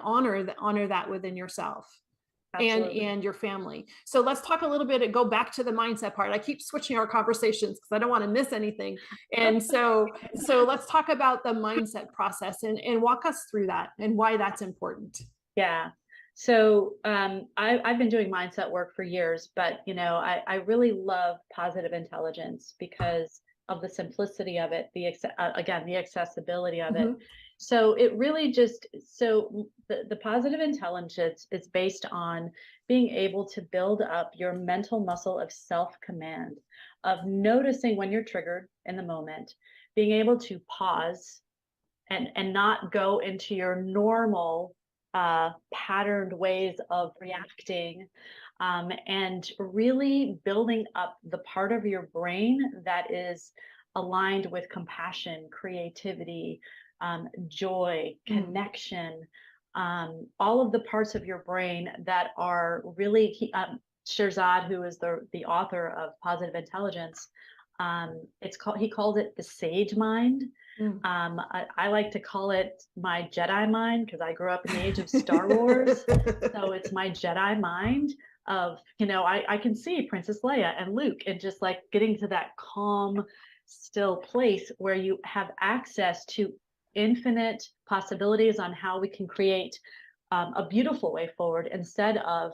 honor that within yourself. Absolutely. And your family. So let's talk a little bit, go back to the mindset part. I keep switching our conversations because I don't want to miss anything. And so let's talk about the mindset process and walk us through that and why that's important. Yeah. So I've been doing mindset work for years, but I really love positive intelligence because of the simplicity of it, the accessibility of it. So it really the positive intelligence is based on being able to build up your mental muscle of self-command, of noticing when you're triggered in the moment, being able to pause and not go into your normal patterned ways of reacting, and really building up the part of your brain that is aligned with compassion, creativity, joy, connection, all of the parts of your brain that are really Shirzad, who is the author of Positive Intelligence, he calls it the sage mind. I like to call it my Jedi mind, because I grew up in the age of Star Wars. So it's my Jedi mind of, I can see Princess Leia and Luke, and just like getting to that calm, still place where you have access to infinite possibilities on how we can create a beautiful way forward, instead of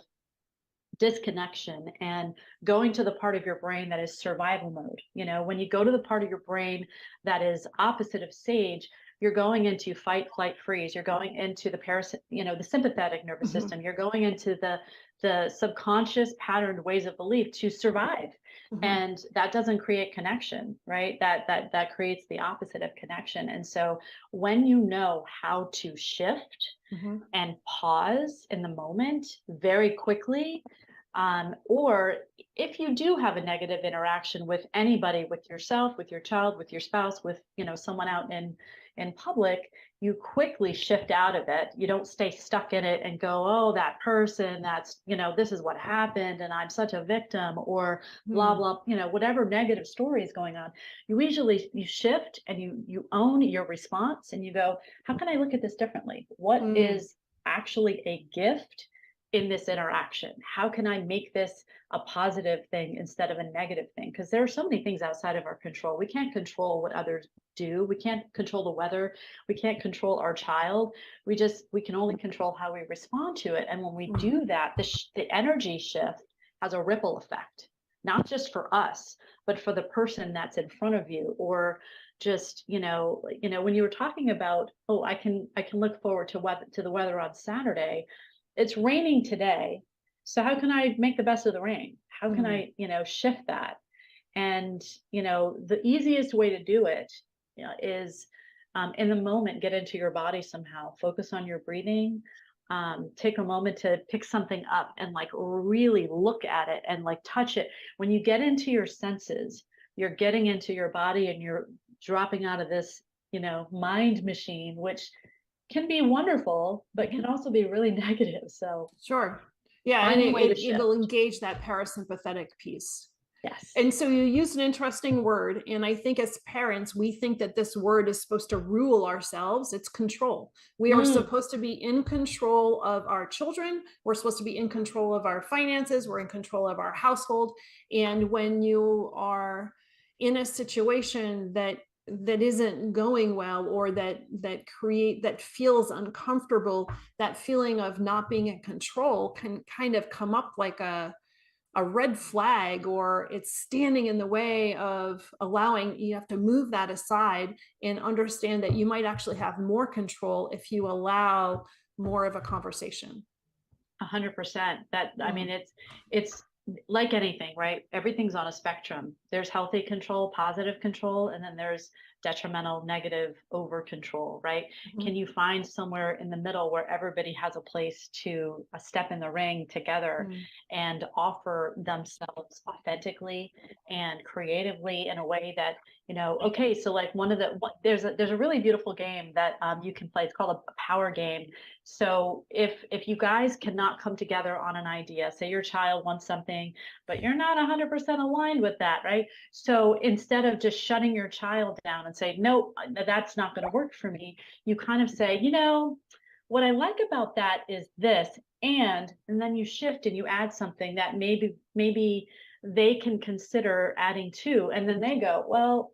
disconnection and going to the part of your brain that is survival mode. When you go to the part of your brain that is opposite of sage, you're going into fight, flight, freeze. You're going into the sympathetic nervous system. You're going into the subconscious patterned ways of belief to survive. And that doesn't create connection, right? That creates the opposite of connection. And so when you know how to shift and pause in the moment very quickly, or if you do have a negative interaction with anybody, with yourself, with your child, with your spouse, with someone out in public, you quickly shift out of it. You don't stay stuck in it and go, oh, that person, that's this is what happened and I'm such a victim, or blah blah, whatever negative story is going on. You shift and you own your response, and you go, how can I look at this differently? What is actually a gift in this interaction? How can I make this a positive thing instead of a negative thing? Because there are so many things outside of our control. We can't control what others do. We can't control the weather. We can't control our child. We can only control how we respond to it. And when we do that, the energy shift has a ripple effect, not just for us, but for the person that's in front of you. Or just, when you were talking about, oh, I can look forward to the weather on Saturday. It's raining today, so how can I make the best of the rain? How can I, shift that? And, the easiest way to do it is in the moment, get into your body somehow, focus on your breathing, take a moment to pick something up and like really look at it and like touch it. When you get into your senses, you're getting into your body and you're dropping out of this, mind machine, which can be wonderful, but can also be really negative. So sure. Yeah. And it'll engage that parasympathetic piece. Yes. And so you used an interesting word. And I think as parents, we think that this word is supposed to rule ourselves. It's control. We are supposed to be in control of our children. We're supposed to be in control of our finances. We're in control of our household. And when you are in a situation that isn't going well, or that feels uncomfortable, that feeling of not being in control can kind of come up like a red flag, or it's standing in the way of allowing. You have to move that aside and understand that you might actually have more control if you allow more of a conversation. 100%. I mean, it's like anything, right? Everything's on a spectrum. There's healthy control, positive control, and then there's detrimental, negative, over control, right? Can you find somewhere in the middle where everybody has a place to step in the ring together and offer themselves authentically and creatively in a way that, okay, so like there's a really beautiful game that you can play. It's called a power game. So if you guys cannot come together on an idea, say your child wants something, but you're not 100% aligned with that, right? So instead of just shutting your child down and say, no, that's not going to work for me, you kind of say, what I like about that is this, and then you shift and you add something that maybe they can consider adding to, and then they go, well,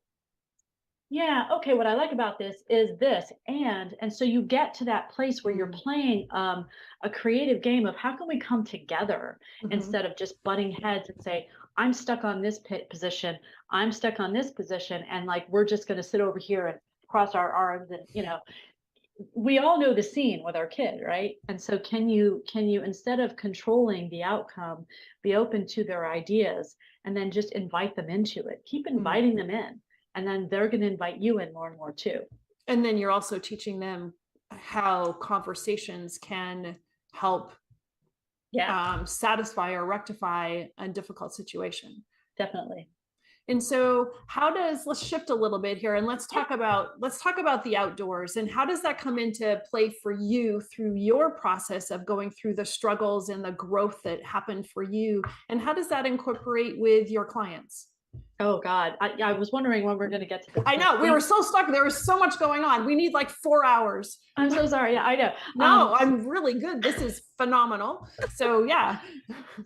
yeah, okay, what I like about this is this, and so you get to that place where you're playing a creative game of how can we come together instead of just butting heads and say, I'm stuck on this position, I'm stuck on this position, and like we're just going to sit over here and cross our arms, and we all know the scene with our kid, right? And so can you instead of controlling the outcome, be open to their ideas, and then just invite them into it. Keep inviting them in. And then they're going to invite you in more and more too. And then you're also teaching them how conversations can help satisfy or rectify a difficult situation. Definitely. And so let's shift a little bit here and let's talk about the outdoors, and how does that come into play for you through your process of going through the struggles and the growth that happened for you, and how does that incorporate with your clients? Oh God, I was wondering when we're going to get to this. I know, we were so stuck. There was so much going on. We need like 4 hours. I'm so sorry. Yeah, I know. No, I'm really good. This is phenomenal. So yeah.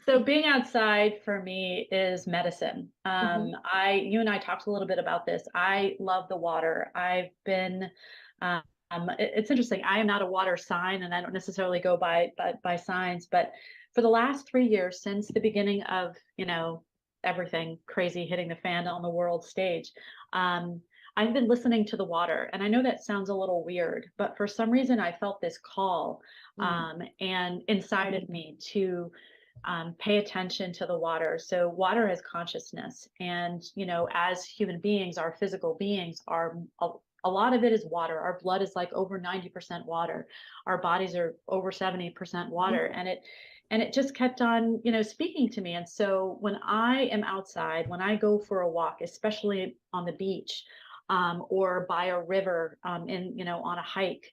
So being outside for me is medicine. You and I talked a little bit about this. I love the water. I've been, it's interesting. I am not a water sign, and I don't necessarily go by signs, but for the last 3 years, since the beginning of, everything crazy hitting the fan on the world stage, I've been listening to the water. And I know that sounds a little weird, but for some reason I felt this call and inside of me to pay attention to the water. So water has consciousness. And, as human beings, our physical beings are a lot of it is water. Our blood is like over 90% water. Our bodies are over 70% water. And it just kept on, speaking to me. And so when I am outside, when I go for a walk, especially on the beach, or by a river, on a hike,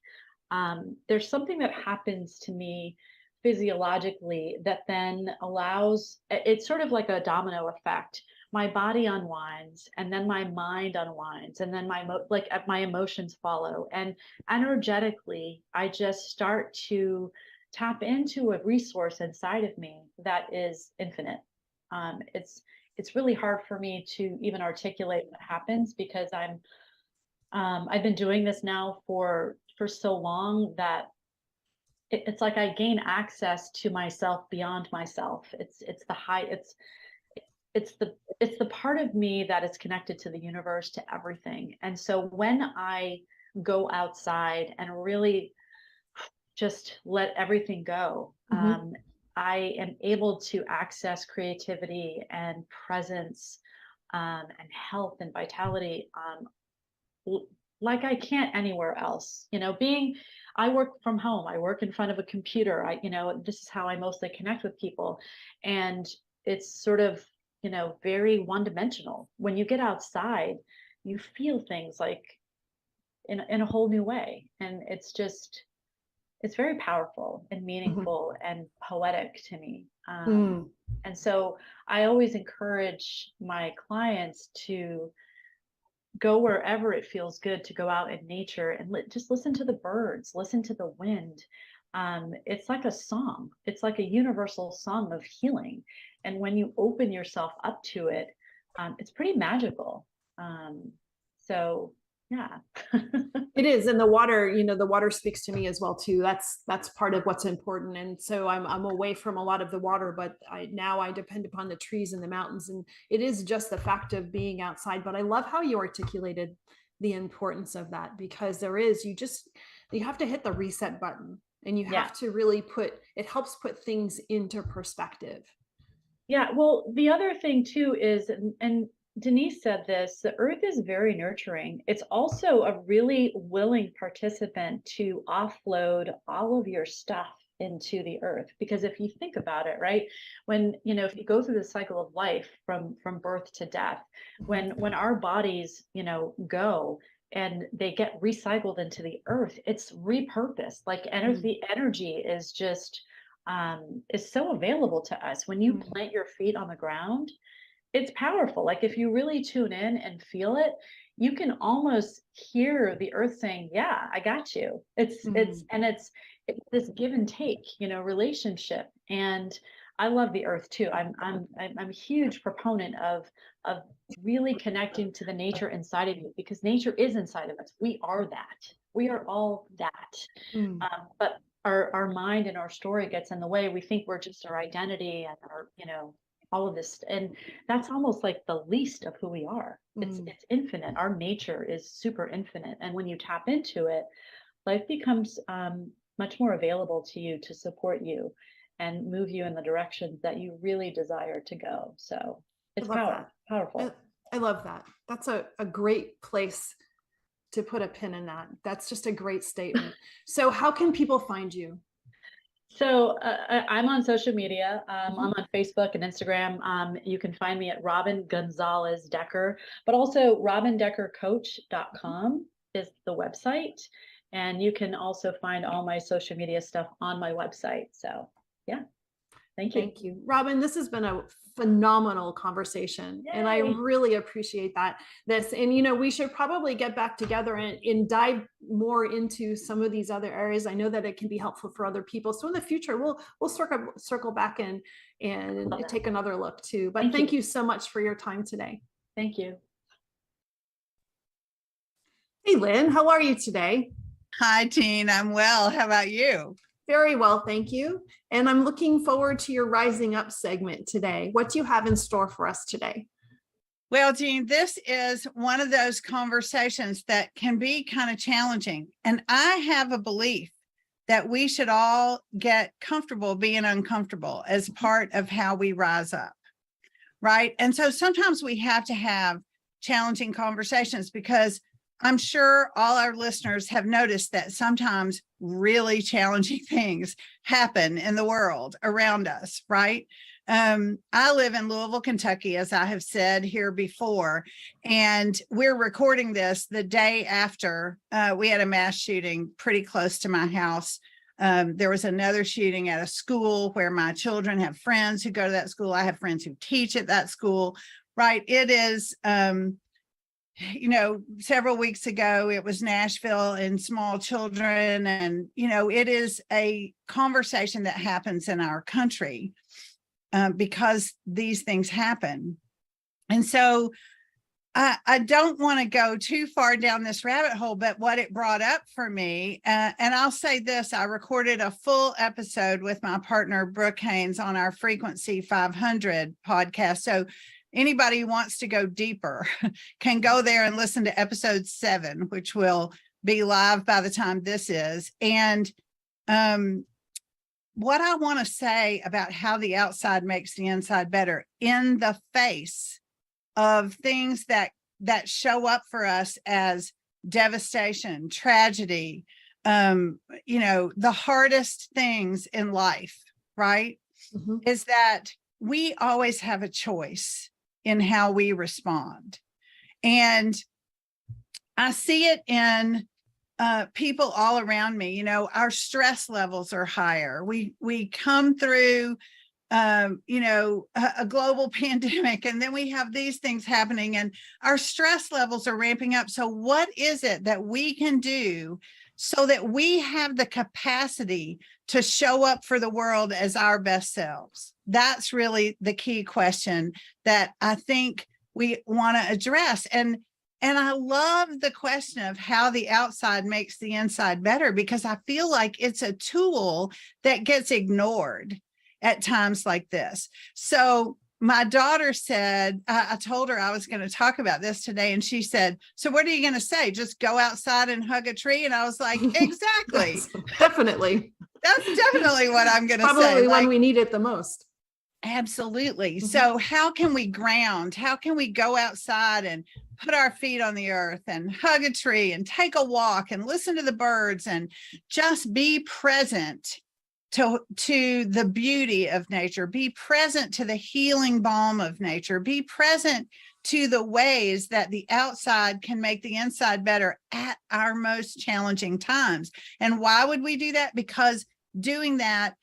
there's something that happens to me physiologically that then allows, it's sort of like a domino effect. My body unwinds, and then my mind unwinds, and then my emotions follow. And energetically, I just start to tap into a resource inside of me that is infinite. It's really hard for me to even articulate what happens, because I've been doing this now for so long that it's like I gain access to myself beyond myself. It's the part of me that is connected to the universe, to everything. And so when I go outside and really just let everything go, I am able to access creativity and presence, and health and vitality, like I can't anywhere else. I work from home. I work in front of a computer. This is how I mostly connect with people. And it's sort of, very one-dimensional. When you get outside, you feel things like in a whole new way. And it's very powerful and meaningful and poetic to me. And so I always encourage my clients to go wherever it feels good to go out in nature and just listen to the birds, listen to the wind. It's like a song. It's like a universal song of healing. And when you open yourself up to it, it's pretty magical. So yeah. It is. And the water, the water speaks to me as well too. That's part of what's important. And so I'm away from a lot of the water, but now I depend upon the trees and the mountains. And it is just the fact of being outside. But I love how you articulated the importance of that, because you have to hit the reset button, and you have to really it helps put things into perspective. Yeah. Well, the other thing too is, and Denise said this, the earth is very nurturing. It's also a really willing participant to offload all of your stuff into the earth. Because if you think about it, right, when, if you go through the cycle of life from birth to death, when our bodies, go and they get recycled into the earth, it's repurposed. Like the energy is just, is so available to us. When you plant your feet on the ground, it's powerful. Like if you really tune in and feel it, you can almost hear the earth saying, yeah, I got you. It's this give and take, relationship. And I love the earth too. I'm a huge proponent of really connecting to the nature inside of you, because nature is inside of us. We are that. We are all that. But our mind and our story gets in the way. We think we're just our identity and our, all of this, and that's almost like the least of who we are. It's infinite. Our nature is super infinite, and when you tap into it, life becomes much more available to you to support you and move you in the directions that you really desire to go. So it's powerful. I love that. That's a great place to put a pin in that. That's just a great statement. So how can people find you? So I'm on social media. I'm on Facebook and Instagram. You can find me at Robin Gonzalez Decker, but also robindeckercoach.com is the website. And you can also find all my social media stuff on my website. So yeah, thank you. Thank you. Robin, this has been a phenomenal conversation. And I Yay. really appreciate this. And, we should probably get back together and dive more into some of these other areas. I know that it can be helpful for other people. So in the future, we'll circle back and take another look too. But thank you so much for your time today. Thank you. Hey, Lynn, how are you today? Hi, Jean. I'm well. How about you? Very well, thank you. And I'm looking forward to your Rising Up segment today. What do you have in store for us today? Well, Jean, this is one of those conversations that can be kind of challenging. And I have a belief that we should all get comfortable being uncomfortable as part of how we rise up, right? And so sometimes we have to have challenging conversations because I'm sure all our listeners have noticed that sometimes really challenging things happen in the world around us, right? I live in Louisville, Kentucky, as I have said here before, and we're recording this the day after we had a mass shooting pretty close to my house. There was another shooting at a school where my children have friends who go to that school. I have friends who teach at that school, right? It is, several weeks ago, it was Nashville and small children. And, it is a conversation that happens in our country because these things happen. And so I don't want to go too far down this rabbit hole, but what it brought up for me, and I'll say this, I recorded a full episode with my partner, Brooke Haynes, on our Frequency 500 podcast. So anybody who wants to go deeper can go there and listen to episode 7, which will be live by the time this is. And what I want to say about how the outside makes the inside better in the face of things that show up for us as devastation, tragedy, the hardest things in life, right? Is that we always have a choice in how we respond. And I see it in people all around me. Our stress levels are higher. We come through, a global pandemic, and then we have these things happening and our stress levels are ramping up. So what is it that we can do so that we have the capacity to show up for the world as our best selves? That's really the key question that I think we want to address. And I love the question of how the outside makes the inside better, because I feel like it's a tool that gets ignored at times like this. So my daughter said, I told her I was going to talk about this today. And she said, so what are you going to say? Just go outside and hug a tree? And I was like, exactly. Definitely. That's definitely what I'm going to say. Probably when we need it the most. Absolutely. So how can we ground? How can we go outside and put our feet on the earth and hug a tree and take a walk and listen to the birds and just be present to the beauty of nature, be present to the healing balm of nature, be present to the ways that the outside can make the inside better at our most challenging times. And why would we do that? Because doing that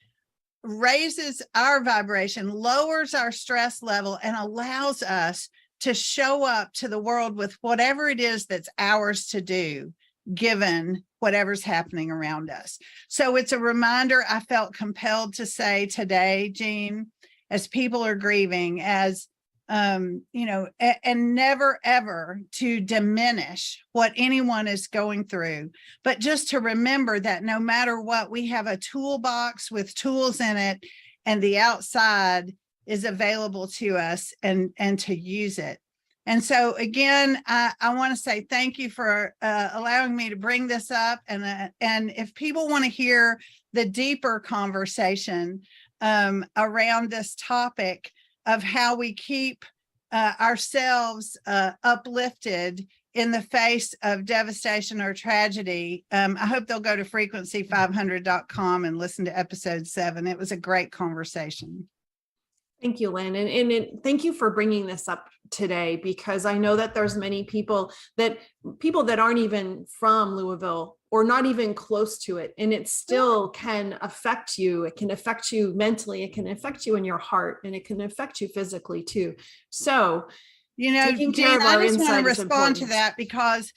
raises our vibration, lowers our stress level, and allows us to show up to the world with whatever it is that's ours to do, given whatever's happening around us. So it's a reminder I felt compelled to say today, Jean, as people are grieving, as and never ever to diminish what anyone is going through, but just to remember that no matter what, we have a toolbox with tools in it, and the outside is available to us and to use it. And so again, I want to say thank you for allowing me to bring this up. And if people want to hear the deeper conversation around this topic of how we keep ourselves uplifted in the face of devastation or tragedy, I hope they'll go to frequency500.com and listen to episode 7. It was a great conversation. Thank you, Lynn. And thank you for bringing this up today, because I know that there's many people that aren't even from Louisville or not even close to it. And it still can affect you. It can affect you mentally. It can affect you in your heart, and it can affect you physically too. So, you know, taking Dean, care of our I just want inside to is respond to important. that, because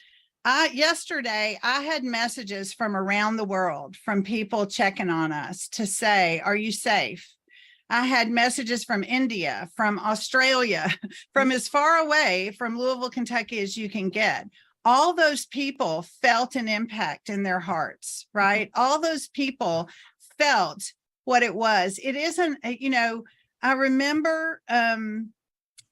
yesterday I had messages from around the world from people checking on us to say, are you safe? I had messages from India, from Australia, from as far away from Louisville, Kentucky as you can get. All those people felt an impact in their hearts, right? All those people felt what it was. It isn't, you know, I remember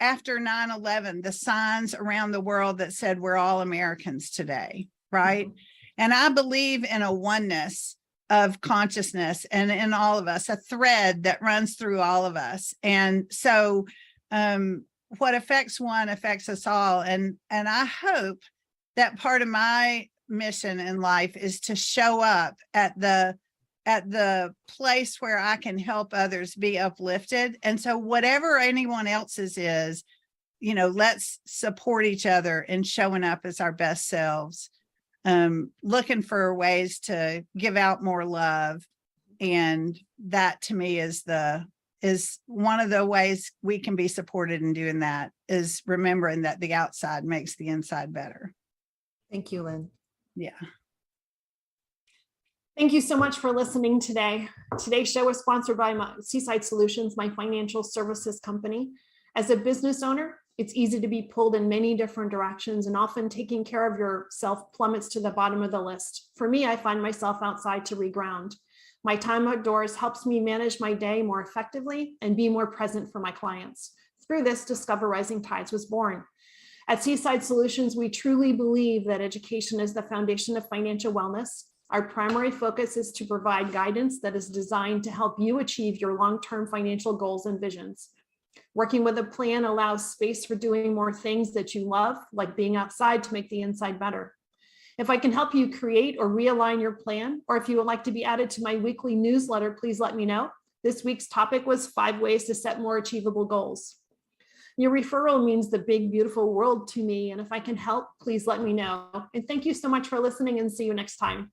after 9/11, the signs around the world that said we're all Americans today, right? And I believe in a oneness of consciousness and in all of us, a thread that runs through all of us. And so what affects one affects us all. And I hope that part of my mission in life is to show up at the place where I can help others be uplifted. And so whatever anyone else's is, you know, let's support each other in showing up as our best selves. Looking for ways to give out more love. And that to me is one of the ways we can be supported in doing that, is remembering that the outside makes the inside better. Thank you, Lynn. Yeah. Thank you so much for listening today. Today's show was sponsored by Seaside Solutions, my financial services company. As a business owner, it's easy to be pulled in many different directions, and often taking care of yourself plummets to the bottom of the list. For me, I find myself outside to reground. My time outdoors helps me manage my day more effectively and be more present for my clients. Through this, Discover Rising Tides was born. At Seaside Solutions, we truly believe that education is the foundation of financial wellness. Our primary focus is to provide guidance that is designed to help you achieve your long-term financial goals and visions. Working with a plan allows space for doing more things that you love, like being outside to make the inside better. If I can help you create or realign your plan, or if you would like to be added to my weekly newsletter, please let me know. This week's topic was 5 ways to set more achievable goals. Your referral means the big, beautiful world to me. And if I can help, please let me know. And thank you so much for listening, and see you next time.